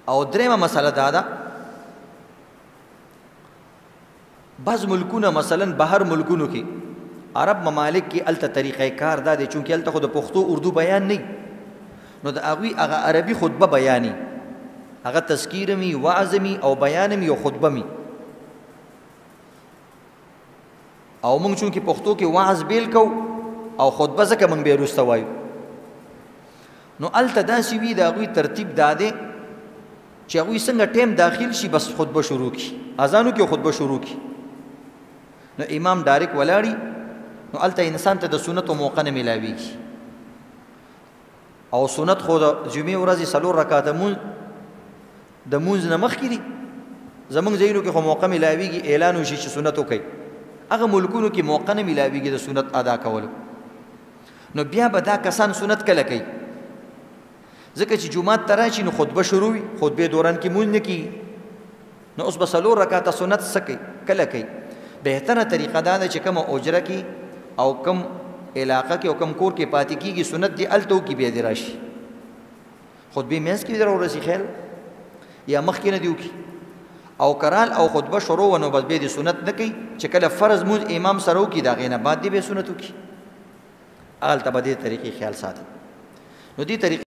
او درېمه مسله دا ده بعض ملکونه مثلا بهر ملکونو کې عرب ممالک کې الته طریقې کار دا دی چونکې الته خو د پښتو اردو بیان نه نو د هغوی هغه عربي خطبه بیاني هغه تذکیر می وعظ می او بیان می او خطبه می او موږ چونکې پښتو کې وعظ بیل کو او خطبه ځکه موږ به وروسته وایو نو الته داسې وي د هغوی ترتیب دا دی چې هغوی څنګه ټیم داخل شي بس خطبه شروع کړي اذانو کې خطبه شروع کړي نو امام ډایرک ولاړي نو الته انسان ته د سنتو موقع نه ملاویږي او سنت خو د جمعې ورځې 4 رکعاته د مونځ نه مخکې دي زمونږ ځایونو کې خو موقع ملاویږي اعلان وشي چې سنت وکړي هغه ملکونو کې موقع نه ملاویږي د سنت ادا کولو نو بیا به دا کسان سنت کله کوي ځکه چې جمعات ته راشي نو خطبه شروع وي خطبې دوران کې مونځ نه کېږي نو اوس به 4 رکعاته سنت څه کوي کله کوي بهتره طریقه دا ده چې کومه اجره کې او کم علاقه کې او کم کور کې پاتې کېږي سنت دی الته وکړي بیا دې راشي خطبې منځ کې در ورسي خیر یا مخکې نه دی وکړي او کرال او خطبه شروع ونه بس به دې سنت نه کوي چې کله فرض مونځ امام سره وکړي د هغې نه بعد دې به سنت وکړي هلته به دې طریقې خیال ساتي نو دې طریقې